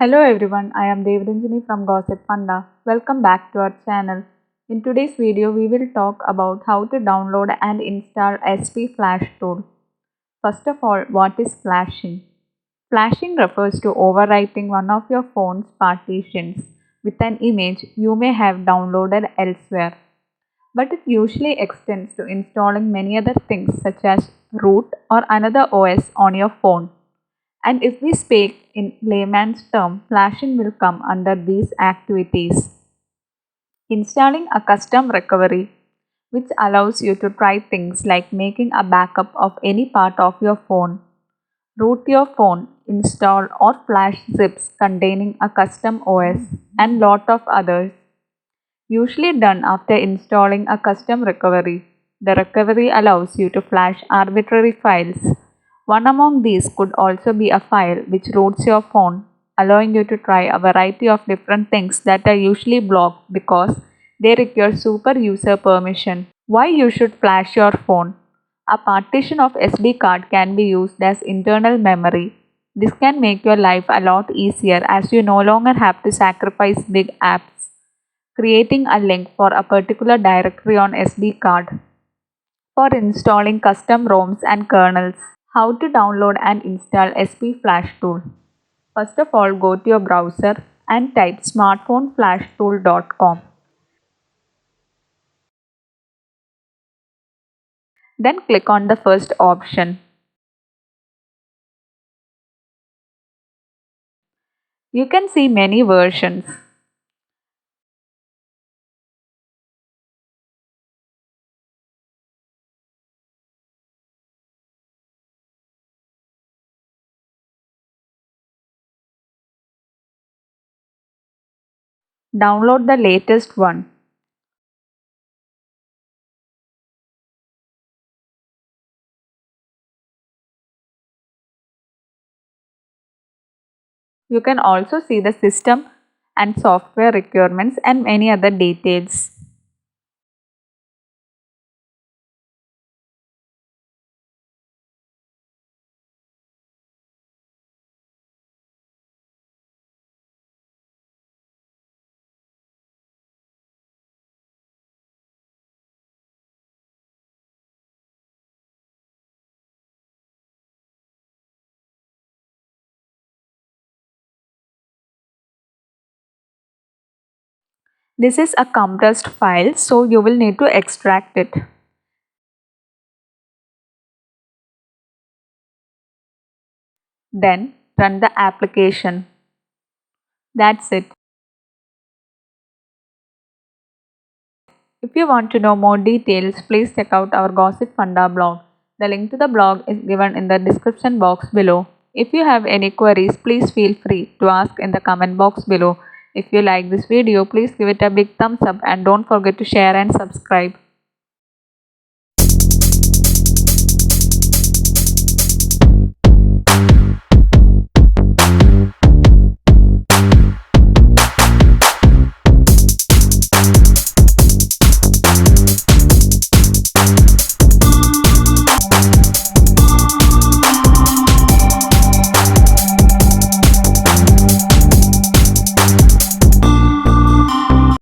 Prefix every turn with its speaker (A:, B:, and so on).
A: Hello everyone, I am Devranjani from Gossipfunda. Welcome back to our channel. In today's video, we will talk about how to download and install SP Flash tool. First of all, what is flashing? Flashing refers to overwriting one of your phone's partitions with an image you may have downloaded elsewhere. But it usually extends to installing many other things such as root or another OS on your phone. And if we speak in layman's term, flashing will come under these activities. Installing a custom recovery, which allows you to try things like making a backup of any part of your phone, root your phone, install or flash zips containing a custom OS, and lot of others. Usually done after installing a custom recovery. The recovery allows you to flash arbitrary files. One among these could also be a file which roots your phone, allowing you to try a variety of different things that are usually blocked because they require super user permission. Why you should flash your phone? A partition of SD card can be used as internal memory. This can make your life a lot easier as you no longer have to sacrifice big apps creating a link for a particular directory on SD card. For installing custom ROMs and kernels, how to download and install SP Flash tool. First of all, go to your browser and type smartphoneflashtool.com. Then click on the first option. You can see many versions. Download the latest one. You can also see the system and software requirements and many other details. This is a compressed file, so you will need to extract it. Then run the application. That's it. If you want to know more details, please check out our Gossipfunda blog. The link to the blog is given in the description box below. If you have any queries, please feel free to ask in the comment box below. If you like this video, please give it a big thumbs up and don't forget to share and subscribe.